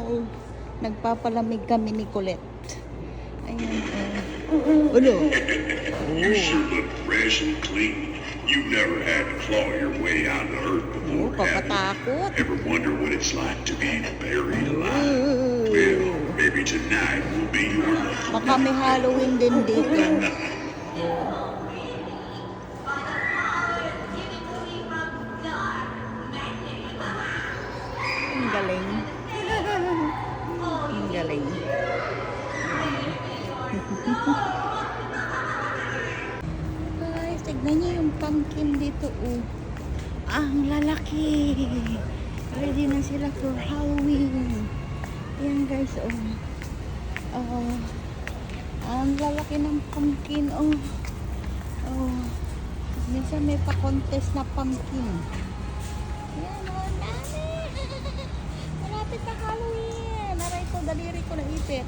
oh. Nagpapalamig kami ni Colette. Ayan, oh. Ano? You sure look fresh and clean. You never had to claw your way out of Earth Oh, before, have kakatakot. you? Ever wonder what it's like to be buried alive? Well, maybe tonight will be your lucky Baka may Halloween din dito. Ang galing. Ang galing. Guys, tignan niyo yung pumpkin dito. Oh. Ang lalaki. Ready na sila for Halloween. Ayan guys, oh. Oh. Ang lalaki ng pumpkin, oh. Oh. Minsan may pa-contest na pumpkin. Ayan, oh, ang dami. Malapit na Halloween. Aray ko, daliri ko na ipit.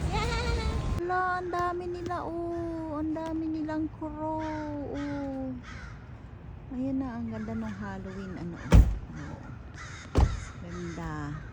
Yan. Wala, ang dami nila, oh. Ang dami nilang crow, oh. Ayan na, ang ganda ng Halloween, ano, oh. Ganda.